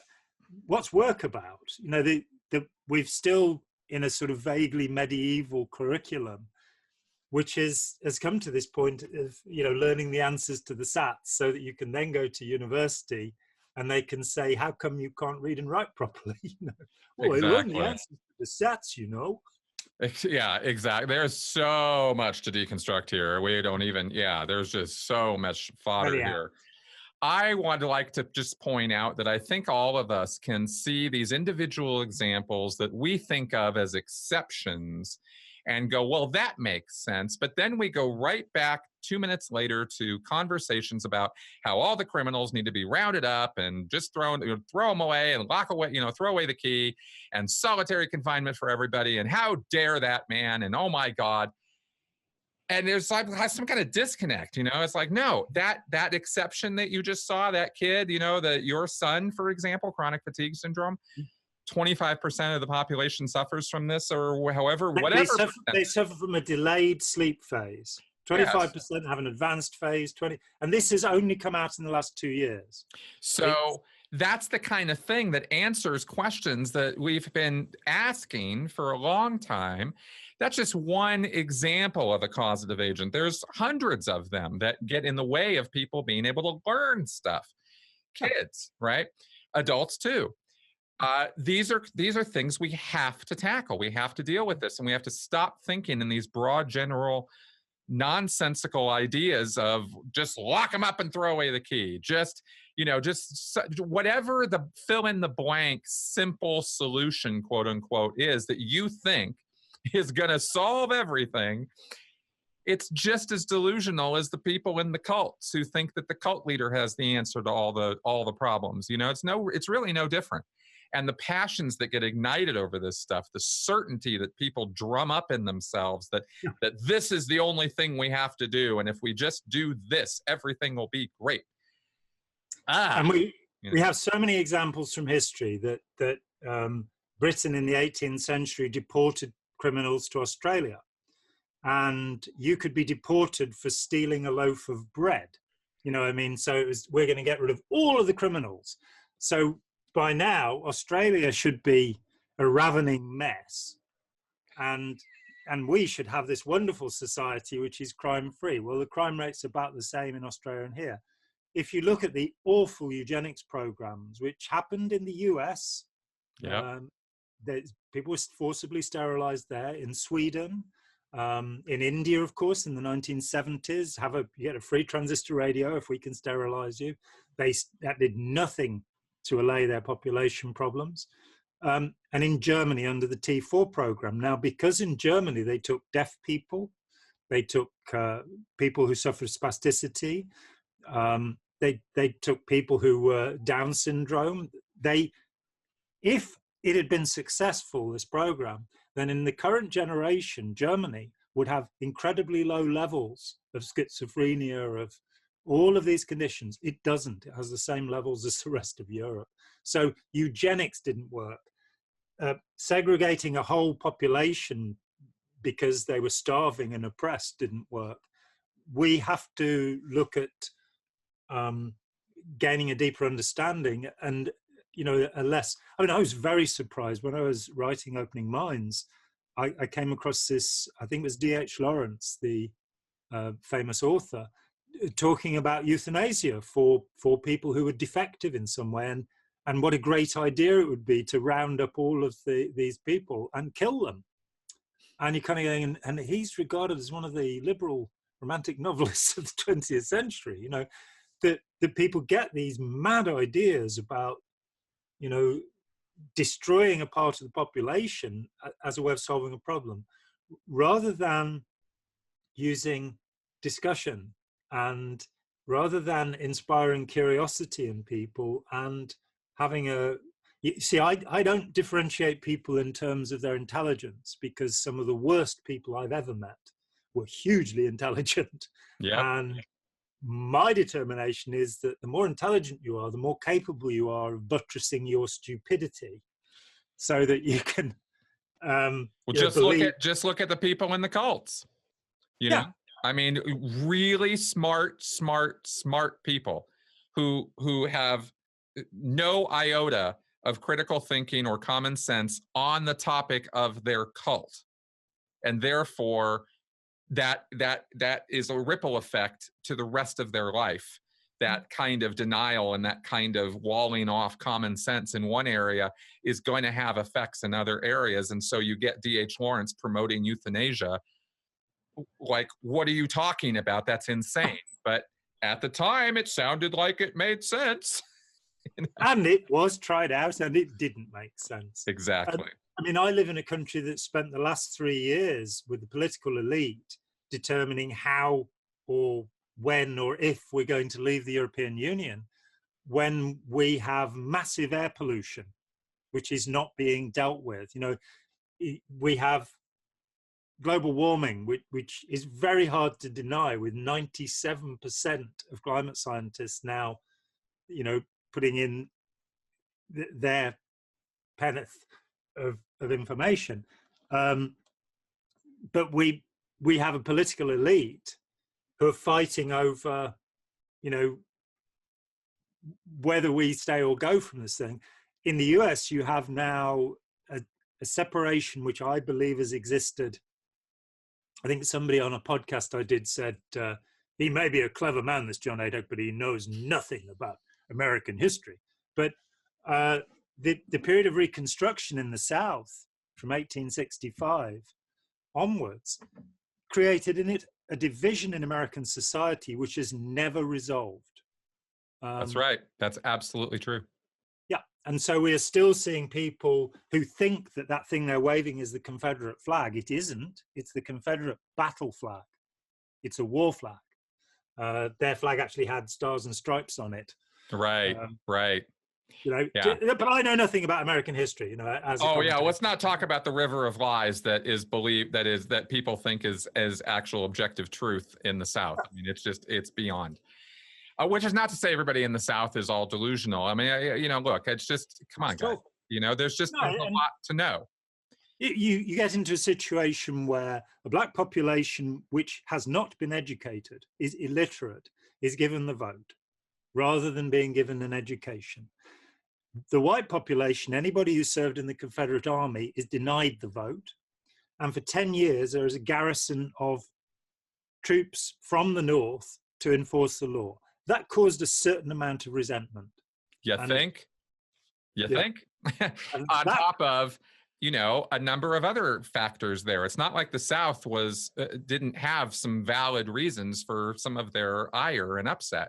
what's work about? You know, we've still in a sort of vaguely medieval curriculum, which has come to this point of, you know, learning the answers to the SATs so that you can then go to university and they can say, how come you can't read and write properly? You know, well, exactly. I learned the answers to the SATs, you know. Yeah, exactly. There's so much to deconstruct here. We don't even, there's just so much fodder here. I want to like to just point out that I think all of us can see these individual examples that we think of as exceptions and go, well, that makes sense. But then we go right back 2 minutes later to conversations about how all the criminals need to be rounded up and just throw them away and lock away, throw away the key and solitary confinement for everybody. And how dare that man? And oh my God. And there's like some kind of disconnect, it's like, no, that exception that you just saw, that kid, that your son, for example, chronic fatigue syndrome, 25% of the population suffers from this, or however, whatever. They suffer from a delayed sleep phase. 25% have an advanced phase, and this has only come out in the last 2 years. So that's the kind of thing that answers questions that we've been asking for a long time. That's just one example of a causative agent. There's hundreds of them that get in the way of people being able to learn stuff. Kids, right? Adults too. These are things we have to tackle. We have to deal with this, and we have to stop thinking in these broad, general, nonsensical ideas of just lock them up and throw away the key. Just whatever the fill in the blank simple solution, quote unquote, is that you think is going to solve everything. It's just as delusional as the people in the cults who think that the cult leader has the answer to all the problems. It's really no different. And the passions that get ignited over this stuff, the certainty that people drum up in themselves that this is the only thing we have to do, and if we just do this, everything will be great. And we have so many examples from history that Britain in the 18th century deported criminals to Australia, and you could be deported for stealing a loaf of bread. So we're going to get rid of all of the criminals. So by now, Australia should be a ravening mess, and we should have this wonderful society which is crime-free. Well, the crime rate's about the same in Australia and here. If you look at the awful eugenics programs which happened in the US, people were forcibly sterilized there. In Sweden, in India, of course, in the 1970s, you get a free transistor radio if we can sterilize you. That did nothing to allay their population problems. And in Germany, under the T4 program. Now, because in Germany, they took deaf people, they took people who suffered spasticity, they took people who were Down syndrome. If it had been successful, this program, then in the current generation, Germany would have incredibly low levels of schizophrenia, of all of these conditions. It doesn't. It has the same levels as the rest of Europe. So eugenics didn't work. Segregating a whole population because they were starving and oppressed didn't work. We have to look at gaining a deeper understanding and, I was very surprised when I was writing Opening Minds. I came across this, I think it was D.H. Lawrence, the famous author, talking about euthanasia for people who were defective in some way, and what a great idea it would be to round up all of these people and kill them. And you're kind of going, and he's regarded as one of the liberal romantic novelists of the 20th century, that people get these mad ideas about, destroying a part of the population as a way of solving a problem, rather than using discussion and rather than inspiring curiosity in people and having I don't differentiate people in terms of their intelligence, because some of the worst people I've ever met were hugely intelligent. And my determination is that the more intelligent you are, the more capable you are of buttressing your stupidity, so that you can just look at the people in the cults. I mean, really smart people who have no iota of critical thinking or common sense on the topic of their cult, and therefore that is a ripple effect to the rest of their life. That kind of denial and that kind of walling off common sense in one area is going to have effects in other areas. And so you get D.H. Lawrence promoting euthanasia. Like, what are you talking about? That's insane. But at the time, it sounded like it made sense. And it was tried out, and it didn't make sense. Exactly. I live in a country that spent the last 3 years with the political elite determining how or when or if we're going to leave the European Union, when we have massive air pollution, which is not being dealt with. We have global warming, which is very hard to deny, with 97% of climate scientists now, putting in their penneth of information. But we have a political elite who are fighting over, you know, whether we stay or go from this thing. In the US, you have now a separation which I believe has existed. I think somebody on a podcast I did said, he may be a clever man, this Jon Atack, but he knows nothing about American history. But the period of Reconstruction in the South from 1865 onwards created in it a division in American society which is never resolved. That's right. That's absolutely true. Yeah. And so we are still seeing people who think that that thing they're waving is the Confederate flag. It isn't. It's the Confederate battle flag. It's a war flag. Their flag actually had stars and stripes on it. Right. Right. You know, yeah. But I know nothing about American history, you know, as a yeah, let's not talk about the river of lies that is believed, that people think is actual objective truth in the South. I mean, it's beyond. Which is not to say everybody in the South is all delusional. I mean, you know, look, it's just, come on, guys. You know, there's a lot to know. You get into a situation where a black population which has not been educated, is illiterate, is given the vote rather than being given an education. The white population, anybody who served in the Confederate Army, is denied the vote. And for 10 years, there is a garrison of troops from the North to enforce the law. That caused a certain amount of resentment. You think? On top of, you know, a number of other factors there. It's not like the South didn't have some valid reasons for some of their ire and upset.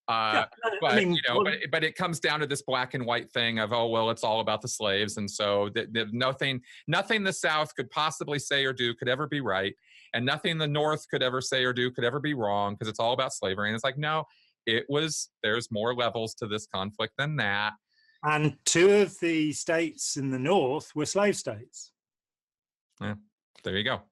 But I mean, you know, but it comes down to this black and white thing of, oh, well, it's all about the slaves. And so nothing the South could possibly say or do could ever be right. And nothing the North could ever say or do could ever be wrong, because it's all about slavery. And it's like, no, there's more levels to this conflict than that. And two of the states in the North were slave states. Yeah, there you go.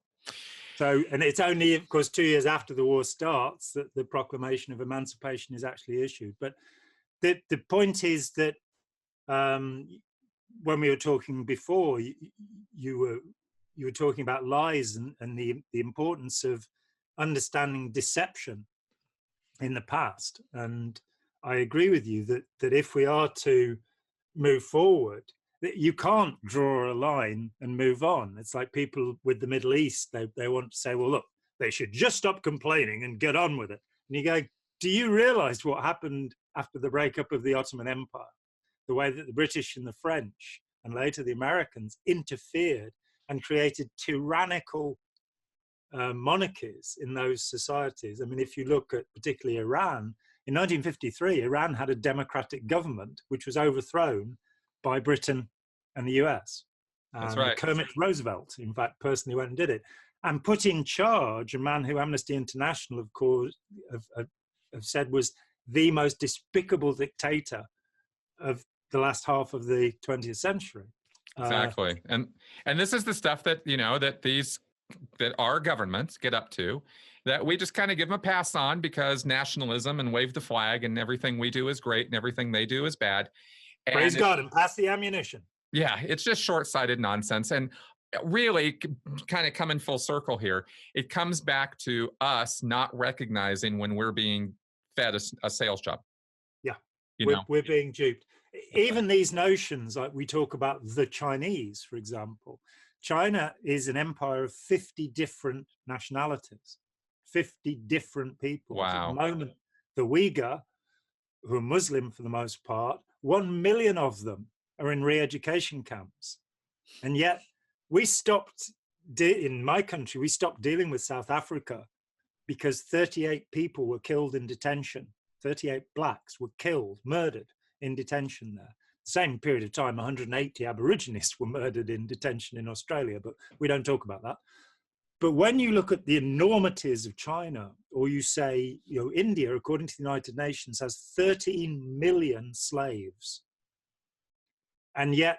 So, and it's only, of course, 2 years after the war starts that the Proclamation of Emancipation is actually issued. But the point is that when we were talking before, you were talking about lies and the importance of understanding deception in the past. And I agree with you that if we are to move forward, that you can't draw a line and move on. It's like people with the Middle East, they want to say, well, look, they should just stop complaining and get on with it. And you go, do you realize what happened after the breakup of the Ottoman Empire? The way that the British and the French and later the Americans interfered and created tyrannical monarchies in those societies. I mean, if you look at particularly Iran, in 1953, Iran had a democratic government which was overthrown by Britain and the US. That's right. Kermit Roosevelt, in fact, personally went and did it, and put in charge a man who Amnesty International, of course, have said was the most despicable dictator of the last half of the 20th century. Exactly. And this is the stuff that, you know, that our governments get up to, that we just kind of give them a pass on because nationalism and wave the flag and everything we do is great and everything they do is bad. Praise God and pass the ammunition. Yeah, it's just short-sighted nonsense. And really, kind of coming full circle here, it comes back to us not recognizing when we're being fed a sales job. Yeah, we're being duped. Even these notions, like we talk about the Chinese, for example. China is an empire of 50 different nationalities, 50 different people. Wow. At the moment, the Uyghur, who are Muslim for the most part, 1 million of them are in re-education camps. And yet we stopped, in my country, we stopped dealing with South Africa because 38 people were killed in detention. 38 blacks were killed, murdered in detention there. Same period of time, 180 Aborigines were murdered in detention in Australia, but we don't talk about that. But when you look at the enormities of China, or you say, you know, India, according to the United Nations, has 13 million slaves. And yet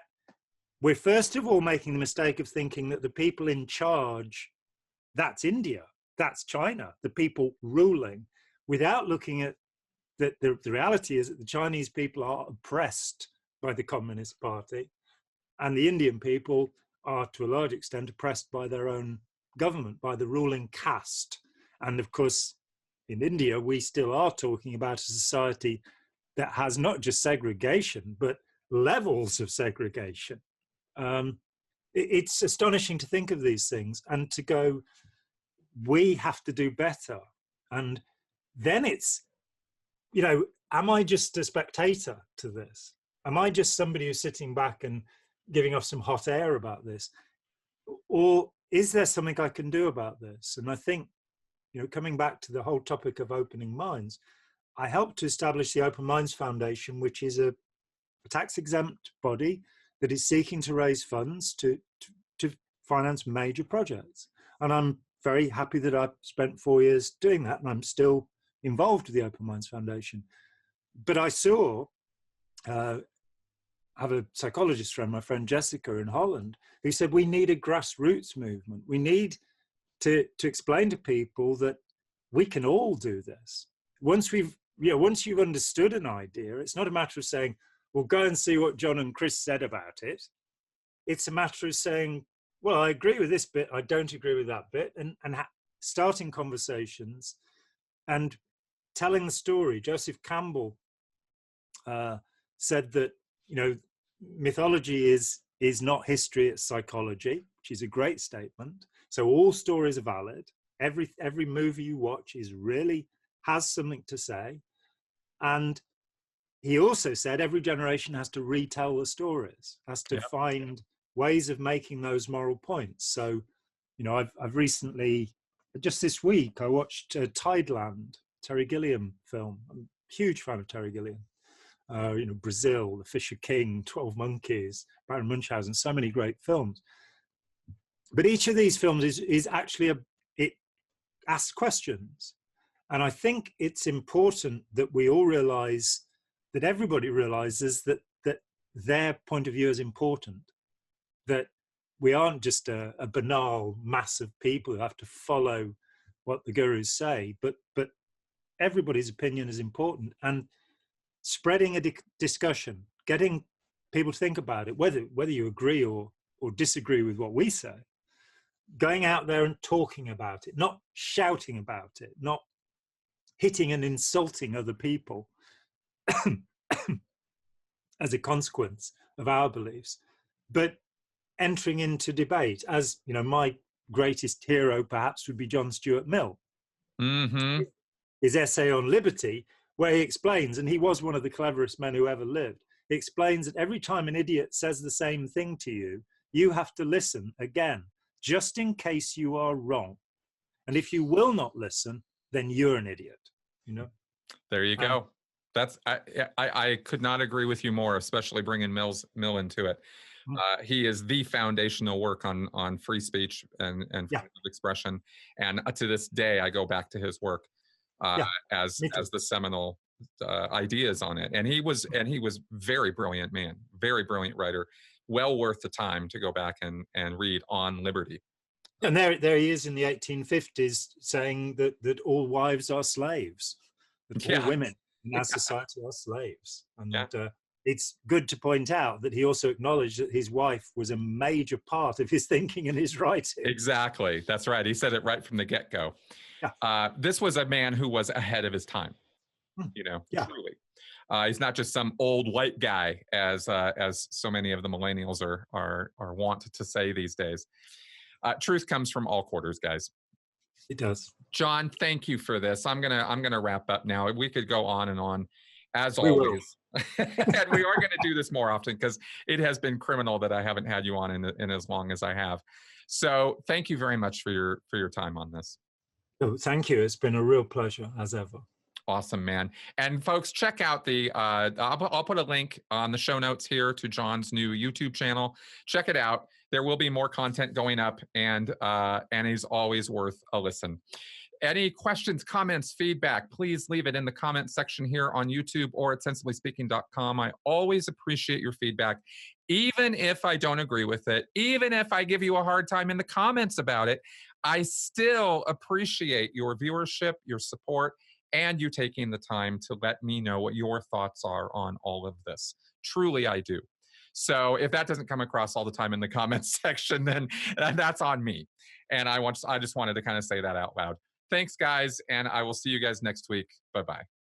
we're first of all making the mistake of thinking that the people in charge, that's India, that's China, the people ruling, without looking at that the reality is that the Chinese people are oppressed by the Communist Party, and the Indian people are to a large extent oppressed by their own government, by the ruling caste. And of course, in India, we still are talking about a society that has not just segregation, but levels of segregation. It's astonishing to think of these things and to go, we have to do better. And then it's, you know, am I just a spectator to this? Am I just somebody who's sitting back and giving off some hot air about this? Or is there something I can do about this? And I think, you know, coming back to the whole topic of opening minds, I helped to establish the Open Minds Foundation, which is a tax-exempt body that is seeking to raise funds to finance major projects. And I'm very happy that I've spent 4 years doing that, and I'm still involved with the Open Minds Foundation. But I saw, I have a psychologist friend, my friend Jessica in Holland, who said we need a grassroots movement. We need to explain to people that we can all do this. Once you've understood an idea, it's not a matter of saying, well, go and see what John and Chris said about it. It's a matter of saying, well, I agree with this bit, I don't agree with that bit, and starting conversations and telling the story. Joseph Campbell said that, you know, mythology is not history, it's psychology, which is a great statement. So all stories are valid. Every movie you watch has something to say. And he also said every generation has to retell the stories, has to find ways of making those moral points. So, you know, I've recently, just this week, I watched Tideland, Terry Gilliam film. I'm a huge fan of Terry Gilliam. You know, Brazil, The Fisher King, 12 Monkeys, Baron Munchausen, so many great films. But each of these films is actually it asks questions. And I think it's important that we all realize, that everybody realizes that their point of view is important, that we aren't just a banal mass of people who have to follow what the gurus say, but everybody's opinion is important. And spreading a discussion, getting people to think about it, whether you agree or disagree with what we say, going out there and talking about it, not shouting about it, not hitting and insulting other people as a consequence of our beliefs, but entering into debate. As you know, my greatest hero perhaps would be John Stuart Mill. Mm-hmm. His essay on liberty, where he explains, and he was one of the cleverest men who ever lived, he explains that every time an idiot says the same thing to you, you have to listen again, just in case you are wrong. And if you will not listen, then you're an idiot, you know? There you go. That's I could not agree with you more, especially bringing Mill into it. He is the foundational work on free speech and freedom of expression. And to this day, I go back to his work as the seminal ideas on it. And he was very brilliant man, very brilliant writer, well worth the time to go back and read on liberty. And there he is in the 1850s saying that all wives are slaves, that all women in our society are slaves. And it's good to point out that he also acknowledged that his wife was a major part of his thinking and his writing. Exactly. That's right. He said it right from the get-go. This was a man who was ahead of his time, you know, truly. He's not just some old white guy, as so many of the millennials are wont to say these days. Truth comes from all quarters, guys. It does. John, thank you for this. I'm gonna wrap up now. We could go on and on, as always. And we are going to do this more often, because it has been criminal that I haven't had you on in as long as I have. So thank you very much for your time on this. Oh, thank you. It's been a real pleasure, as ever. Awesome, man. And folks, check out the, I'll put a link on the show notes here to John's new YouTube channel. Check it out. There will be more content going up, and he's always worth a listen. Any questions, comments, feedback, please leave it in the comment section here on YouTube or at sensiblyspeaking.com. I always appreciate your feedback, even if I don't agree with it, even if I give you a hard time in the comments about it. I still appreciate your viewership, your support, and you taking the time to let me know what your thoughts are on all of this. Truly, I do. So if that doesn't come across all the time in the comments section, then that's on me. And I just wanted to kind of say that out loud. Thanks, guys, and I will see you guys next week. Bye-bye.